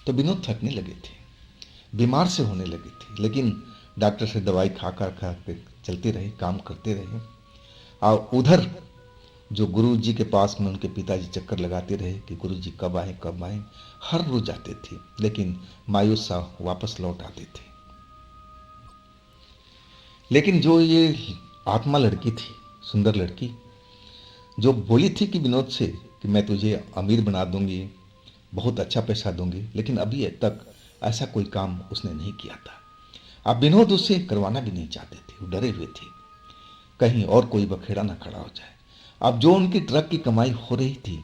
तो विनोद थकने लगे थे, बीमार से होने लगे थे। लेकिन डॉक्टर से दवाई खा के चलते रहे, काम करते रहे। और उधर जो गुरु जी के पास में उनके पिताजी चक्कर लगाते रहे कि गुरु जी कब आए कब आए। हर रोज आते थे, लेकिन मायूस सा वापस लौट आते थे। लेकिन जो ये आत्मा लड़की थी, सुंदर लड़की, जो बोली थी कि विनोद से कि मैं तुझे अमीर बना दूंगी, बहुत अच्छा पैसा दूंगी, लेकिन अभी तक ऐसा कोई काम उसने नहीं किया था। अब विनोद उससे करवाना भी नहीं चाहते थे, वो डरे हुए थे कहीं और कोई बखेड़ा ना खड़ा हो जाए। अब जो उनकी ट्रक की कमाई हो रही थी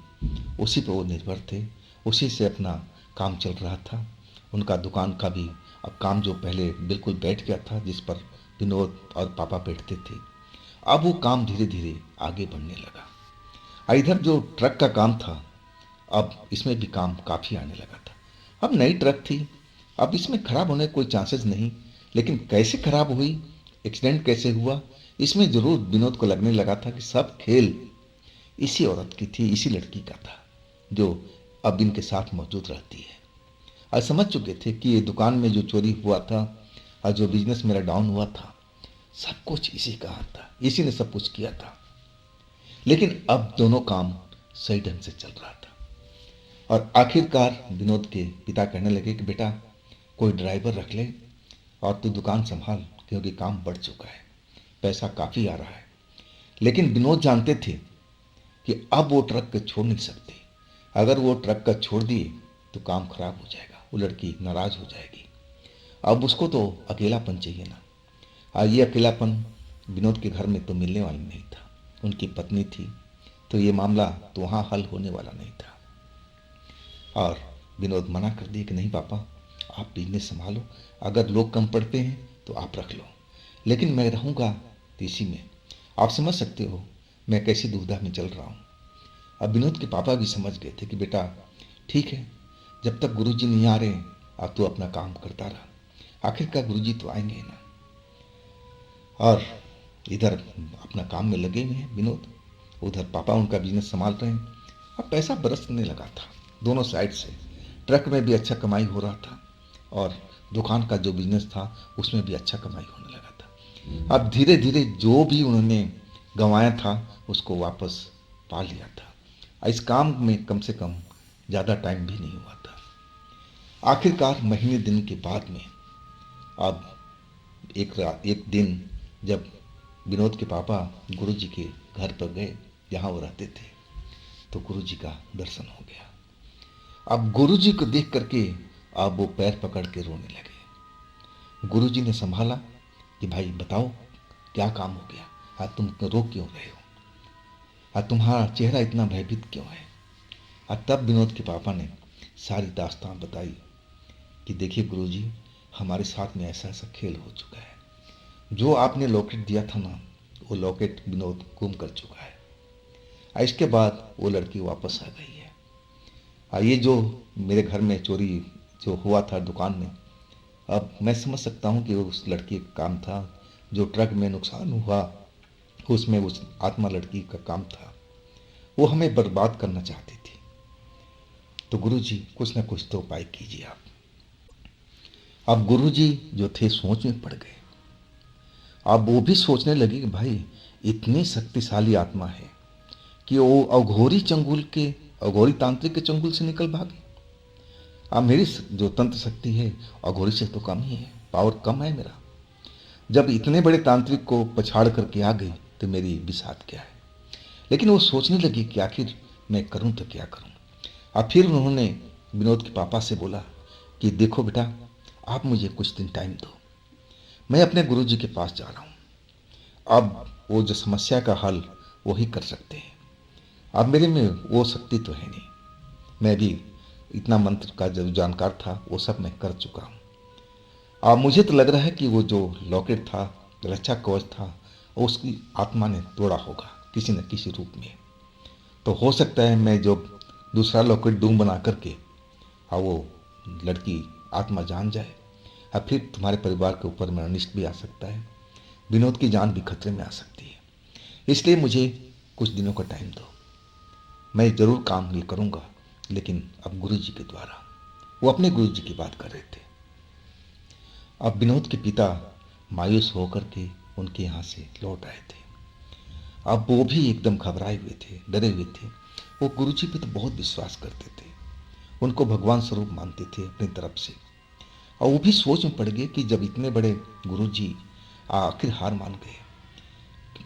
उसी पर वो निर्भर थे, उसी से अपना काम चल रहा था। उनका दुकान का भी अब काम जो पहले बिल्कुल बैठ गया था, जिस पर विनोद और पापा बैठते थे, अब वो काम धीरे धीरे आगे बढ़ने लगा। इधर जो ट्रक का काम था, अब इसमें भी काम काफ़ी आने लगा था। अब नई ट्रक थी, अब इसमें खराब होने कोई चांसेस नहीं, लेकिन कैसे खराब हुई, एक्सीडेंट कैसे हुआ, इसमें जरूर विनोद को लगने लगा था कि सब खेल इसी औरत की थी, इसी लड़की का था जो अब इनके साथ मौजूद रहती है। आज समझ चुके थे कि ये दुकान में जो चोरी हुआ था और जो बिजनेस मेरा डाउन हुआ था, सब कुछ इसी का हाथ था, इसी ने सब कुछ किया था। लेकिन अब दोनों काम सही ढंग से चल रहा था। और आखिरकार विनोद के पिता कहने लगे कि बेटा कोई ड्राइवर रख ले और तू दुकान संभाल, क्योंकि काम बढ़ चुका है, पैसा काफ़ी आ रहा है। लेकिन विनोद जानते थे कि अब वो ट्रक को छोड़ नहीं सकते। अगर वो ट्रक का छोड़ दिए तो काम खराब हो जाएगा, वो लड़की नाराज हो जाएगी। अब उसको तो अकेलापन चाहिए ना, और ये अकेलापन विनोद के घर में तो मिलने वाला नहीं था। उनकी पत्नी थी, तो ये मामला तो वहाँ हल होने वाला नहीं था। और विनोद मना कर दिए कि नहीं पापा, आप बिजनेस संभालो, अगर लोग कम पड़ते हैं तो आप रख लो, लेकिन मैं रहूँगा इसी में। आप समझ सकते हो मैं कैसी दुविधा में चल रहा हूँ। अब विनोद के पापा भी समझ गए थे कि बेटा ठीक है, जब तक गुरुजी नहीं आ रहे अब तू अपना काम करता रहा, आखिरकार गुरुजी तो आएंगे ही ना। और इधर अपना काम में लगे हुए हैं विनोद, उधर पापा उनका बिजनेस संभाल रहे हैं। अब पैसा बरसने लगा था दोनों साइड से, ट्रक में भी अच्छा कमाई हो रहा था और दुकान का जो बिजनेस था उसमें भी अच्छा कमाई होने लगा था। अब धीरे धीरे जो भी उन्होंने गंवाया था उसको वापस पा लिया था। इस काम में कम से कम ज़्यादा टाइम भी नहीं हुआ था। आखिरकार महीने दिन के बाद में अब एक दिन जब विनोद के पापा गुरुजी के घर पर गए जहाँ वो रहते थे, तो गुरुजी का दर्शन हो गया। अब गुरुजी को देख करके अब वो पैर पकड़ के रोने लगे। गुरुजी ने संभाला कि भाई बताओ क्या काम हो गया, आज तुम रो क्यों रहे हो, आज तुम्हारा चेहरा इतना भयभीत क्यों है। और तब विनोद के पापा ने सारी दास्तान बताई कि देखिए गुरुजी, हमारे साथ में ऐसा ऐसा खेल हो चुका है, जो आपने लॉकेट दिया था ना, वो लॉकेट विनोद गुम कर चुका है। इसके बाद वो लड़की वापस आ गई है। ये जो मेरे घर में चोरी जो हुआ था दुकान में, अब मैं समझ सकता हूँ कि वो उस लड़की का काम था। जो ट्रक में नुकसान हुआ उसमें उस आत्मा लड़की का काम था, वो हमें बर्बाद करना चाहती थी। तो गुरुजी कुछ ना कुछ तो उपाय कीजिए आप। अब गुरुजी जो थे सोच में पड़ गए। अब वो भी सोचने लगे कि भाई इतनी शक्तिशाली आत्मा है कि वो अघोरी चंगुल के, अघोरी तांत्रिक के चंगुल से निकल भागे। अब मेरी जो तंत्र शक्ति है अघोरी से तो कम ही है, पावर कम है मेरा। जब इतने बड़े तांत्रिक को पछाड़ करके आ गई तो मेरी बिसात क्या है। लेकिन वो सोचने लगी कि आखिर मैं करूं तो क्या करूं। अब फिर उन्होंने विनोद के पापा से बोला कि देखो बेटा, आप मुझे कुछ दिन टाइम दो, मैं अपने गुरुजी के पास जा रहा हूँ। अब वो जो समस्या का हल वही कर सकते हैं। अब मेरे में वो शक्ति तो है नहीं, मैं भी इतना मंत्र का जो जानकार था वो सब मैं कर चुका हूँ। अब मुझे तो लग रहा है कि वो जो लॉकेट था, रक्षा कवच था, उसकी आत्मा ने तोड़ा होगा किसी न किसी रूप में। तो हो सकता है मैं जो दूसरा लॉकेट दूं बना करके, और वो लड़की आत्मा जान जाए, अब फिर तुम्हारे परिवार के ऊपर में अनिष्ट भी आ सकता है, विनोद की जान भी खतरे में आ सकती है। इसलिए मुझे कुछ दिनों का टाइम दो, मैं ज़रूर काम ये करूँगा, लेकिन अब गुरुजी के द्वारा। वो अपने गुरुजी की बात कर रहे थे। अब विनोद के पिता मायूस होकर के उनके यहाँ से लौट आए थे। अब वो भी एकदम घबराए हुए थे, डरे हुए थे। वो गुरुजी पे तो बहुत विश्वास करते थे, उनको भगवान स्वरूप मानते थे अपनी तरफ से। और वो भी सोच में पड़ गए कि जब इतने बड़े गुरुजी आखिर हार मान गए।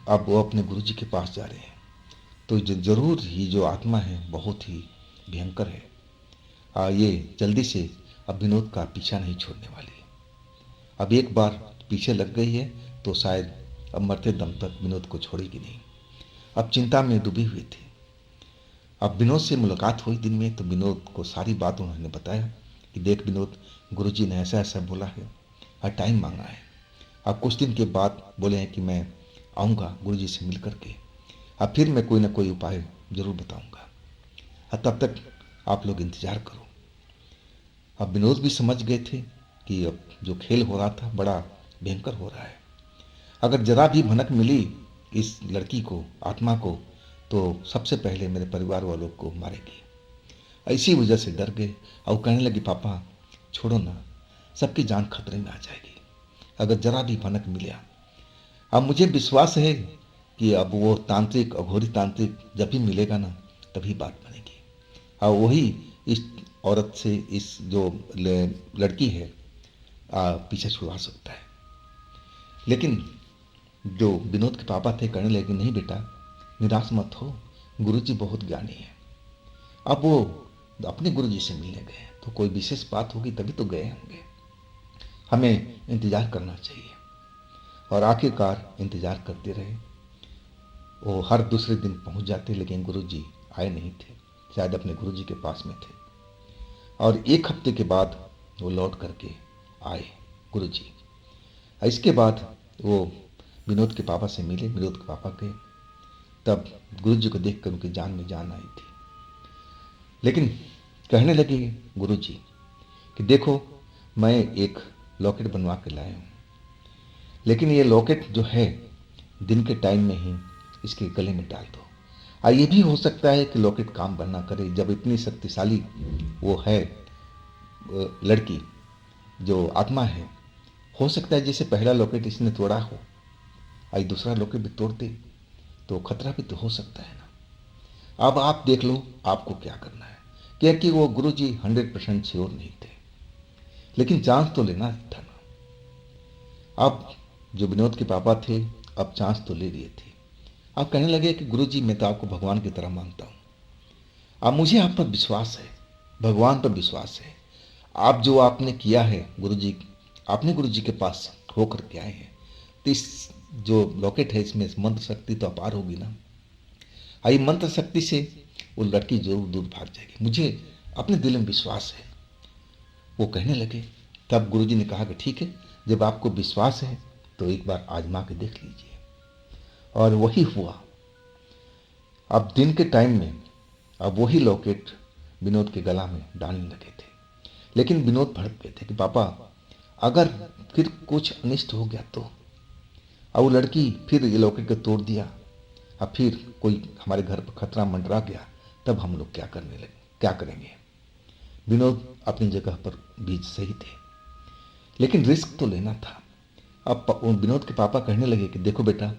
अब वो अपने गुरुजी के पास जा रहे हैं। तो जरूर ही जो आत्मा है बहुत ही भयंकर है। ये जल्दी से अब विनोद का पीछा नहीं छोड़ने वाली है। अब एक बार पीछे लग गई है तो शायद अब मरते दम तक विनोद को छोड़ेगी नहीं। अब चिंता में डूबी हुई थी। अब विनोद से मुलाकात हुई दिन में तो विनोद को सारी बात उन्होंने बताया कि देख विनोद, गुरुजी ने ऐसा ऐसा बोला है और टाइम मांगा है। अब कुछ दिन के बाद बोले हैं कि मैं आऊँगा गुरुजी से मिल करके, अब फिर मैं कोई ना कोई उपाय ज़रूर बताऊँगा, और तब तक आप लोग इंतज़ार करो। अब विनोद भी समझ गए थे कि अब जो खेल हो रहा था बड़ा भयंकर हो रहा है। अगर जरा भी भनक मिली इस लड़की को, आत्मा को, तो सबसे पहले मेरे परिवार वालों को मारेगी। इसी वजह से डर गए और कहने लगी पापा छोड़ो ना, सबकी जान खतरे में आ जाएगी अगर जरा भी भनक मिला। अब मुझे विश्वास है कि अब वो तांत्रिक, अघोरी तांत्रिक जब भी मिलेगा ना तभी बात बनेगी और वही इस औरत से इस जो लड़की है पीछे छुड़वा सकता है। लेकिन जो विनोद के पापा थे कहने लगे नहीं बेटा, निराश मत हो, गुरुजी बहुत ज्ञानी है। अब वो अपने गुरुजी से मिलने गए तो कोई विशेष बात होगी तभी तो गए होंगे, हमें इंतज़ार करना चाहिए। और आखिरकार इंतज़ार करते रहे। वो हर दूसरे दिन पहुंच जाते लेकिन गुरुजी आए नहीं थे, शायद अपने गुरुजी के पास में थे। और एक हफ्ते के बाद वो लौट करके आए गुरुजी। इसके बाद वो विनोद के पापा से मिले, विनोद के पापा गए। तब गुरुजी को देखकर उनकी जान में जान आई थी। लेकिन कहने लगे गुरुजी कि देखो मैं एक लॉकेट बनवा के लाया हूँ, लेकिन ये लॉकेट जो है दिन के टाइम में ही इसके गले में डाल दो। ये भी हो सकता है कि लॉकेट काम बंद ना करे, जब इतनी शक्तिशाली वो है लड़की जो आत्मा है। हो सकता है जैसे पहला लॉकेट इसने तोड़ा हो और दूसरा लॉकेट भी तोड़ दे तो खतरा भी तो हो सकता है ना। अब आप देख लो आपको क्या करना है, क्योंकि वो गुरुजी 100% श्योर नहीं थे, लेकिन चांस तो लेना था ना। अब जो विनोद के पापा थे अब चांस तो ले लिए थे। अब कहने लगे कि गुरुजी मैं तो आपको भगवान की तरह मानता हूँ, अब मुझे आप पर विश्वास है, भगवान पर विश्वास है। आप जो आपने किया है गुरुजी, आपने गुरुजी के पास होकर के आए हैं, तो इस जो लॉकेट है इसमें मंत्र शक्ति तो अपार होगी ना। आई मंत्र शक्ति से वो लड़की जरूर दूर भाग जाएगी, मुझे अपने दिल में विश्वास है, वो कहने लगे। तब गुरुजी ने कहा कि ठीक है, जब आपको विश्वास है तो एक बार आजमा के देख लीजिए। और वही हुआ। अब दिन के टाइम में अब वही लॉकेट विनोद के गला में डालने लगे थे, लेकिन विनोद भड़क गए थे कि पापा अगर फिर कुछ अनिष्ट हो गया तो। अब वो लड़की फिर ये लॉकेट को तोड़ दिया, अब फिर कोई हमारे घर पर खतरा मंडरा गया तब हम लोग क्या करने लगे, क्या करेंगे। विनोद अपनी जगह पर बीच सही थे, लेकिन रिस्क तो लेना था। अब विनोद के पापा कहने लगे कि देखो बेटा,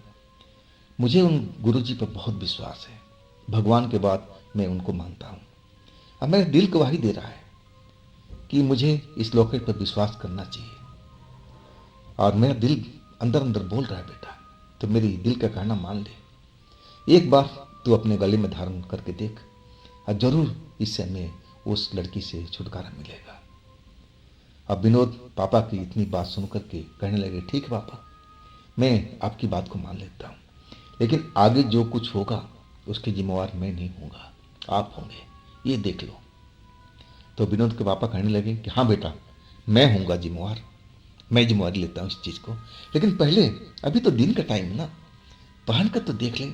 मुझे उन गुरुजी पर बहुत विश्वास है, भगवान के बाद मैं उनको मानता हूँ। अब मेरा दिल गवाही दे रहा है कि मुझे इस लॉकेट पर विश्वास करना चाहिए, और मेरा दिल अंदर अंदर बोल रहा है बेटा, तो मेरी दिल का कहना मान ले, एक बार तू अपने गले में धारण करके देख, और जरूर इससे हमें उस लड़की से छुटकारा मिलेगा। अब विनोद पापा की इतनी बात सुन करके कहने लगे ठीक है पापा, मैं आपकी बात को मान लेता हूँ, लेकिन आगे जो कुछ होगा उसके जिम्मेवार मैं नहीं हूँगा, आप होंगे, ये देख लो। तो विनोद के पापा कहने लगे कि हाँ बेटा, मैं हूँगा जिम्मेवार, मैं जिम्मेवारी लेता हूँ इस चीज़ को, लेकिन पहले अभी तो दिन का टाइम है ना, पहन कर तो देख ले।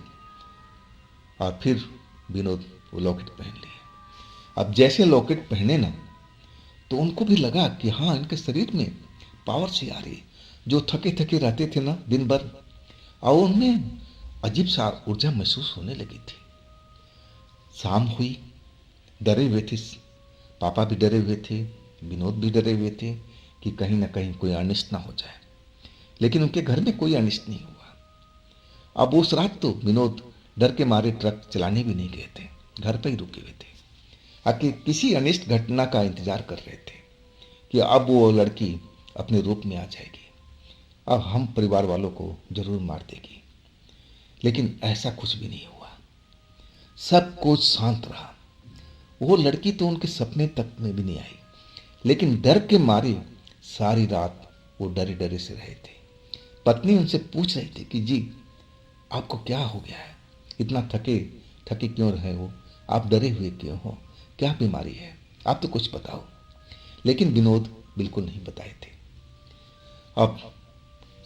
और फिर विनोद वो लॉकेट पहन लिए। अब जैसे लॉकेट पहने ना तो उनको भी लगा कि हाँ इनके शरीर में पावर सी आ रही है, जो थके थके रहते थे ना दिन भर, और उनमें अजीब सा ऊर्जा महसूस होने लगी थी। शाम हुई, डरे हुए थे, पापा भी डरे हुए थे, विनोद भी डरे हुए थे कि कहीं ना कहीं कोई अनिष्ट ना हो जाए, लेकिन उनके घर में कोई अनिष्ट नहीं हुआ। अब उस रात तो विनोद डर के मारे ट्रक चलाने भी नहीं गए थे, घर पर ही रुके हुए थे, आखिर किसी अनिष्ट घटना का इंतजार कर रहे थे कि अब वो लड़की अपने रूप में आ जाएगी। अब हम परिवार वालों को जरूर मार देगी। लेकिन ऐसा कुछ भी नहीं हुआ, सब कुछ शांत रहा। वो लड़की तो उनके सपने तक में भी नहीं आई, लेकिन डर के मारे सारी रात वो डरे डरे से रहे थे। पत्नी उनसे पूछ रही थी कि जी आपको क्या हो गया है, इतना थके थके क्यों रहे हो, आप डरे हुए क्यों हो, क्या बीमारी है, आप तो कुछ बताओ। लेकिन विनोद बिल्कुल नहीं बताए थे। अब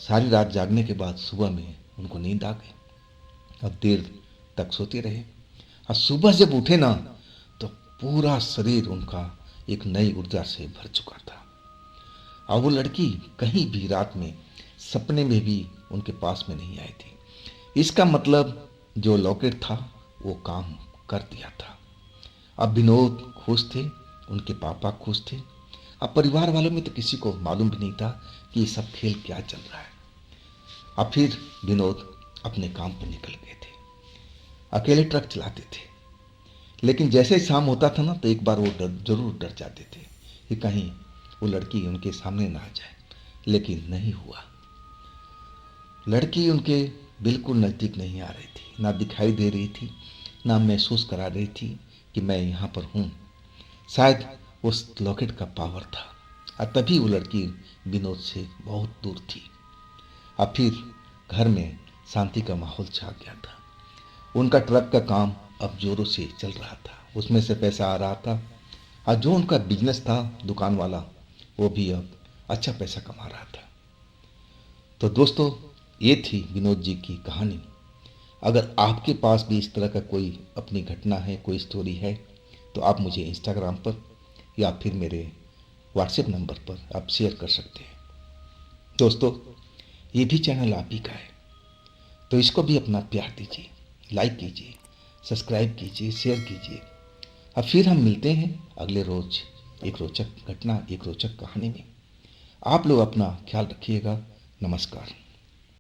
सारी रात जागने के बाद सुबह में उनको नींद आ गई। अब देर तक सोते रहे और सुबह जब उठे ना तो पूरा शरीर उनका एक नई ऊर्जा से भर चुका था। और वो लड़की कहीं भी रात में सपने में भी उनके पास में नहीं आई थी। इसका मतलब जो लॉकेट था वो काम कर दिया था। अब विनोद खुश थे, उनके पापा खुश थे। अब परिवार वालों में तो किसी को मालूम भी नहीं था कि ये सब खेल क्या चल रहा है। अब फिर विनोद अपने काम पर निकल गए थे। अकेले ट्रक चलाते थे, लेकिन जैसे ही शाम होता था ना तो एक बार वो जरूर डर जाते थे कि कहीं वो लड़की उनके सामने ना आ जाए। लेकिन नहीं हुआ, लड़की उनके बिल्कुल नज़दीक नहीं आ रही थी, ना दिखाई दे रही थी, ना महसूस करा रही थी कि मैं यहाँ पर हूँ। शायद उस लॉकेट का पावर था और तभी वो लड़की विनोद से बहुत दूर थी। अब फिर घर में शांति का माहौल छा गया था। उनका ट्रक का काम अब जोरों से चल रहा था, उसमें से पैसा आ रहा था। और जो उनका बिजनेस था दुकान वाला, वो भी अब अच्छा पैसा कमा रहा था। तो दोस्तों, ये थी विनोद जी की कहानी। अगर आपके पास भी इस तरह का कोई अपनी घटना है, कोई स्टोरी है, तो आप मुझे इंस्टाग्राम पर या फिर मेरे व्हाट्सएप नंबर पर आप शेयर कर सकते हैं। दोस्तों, ये भी चैनल आप ही का है, तो इसको भी अपना प्यार दीजिए, लाइक कीजिए, सब्सक्राइब कीजिए, शेयर कीजिए। अब फिर हम मिलते हैं अगले रोज एक रोचक घटना, एक रोचक कहानी में। आप लोग अपना ख्याल रखिएगा। नमस्कार।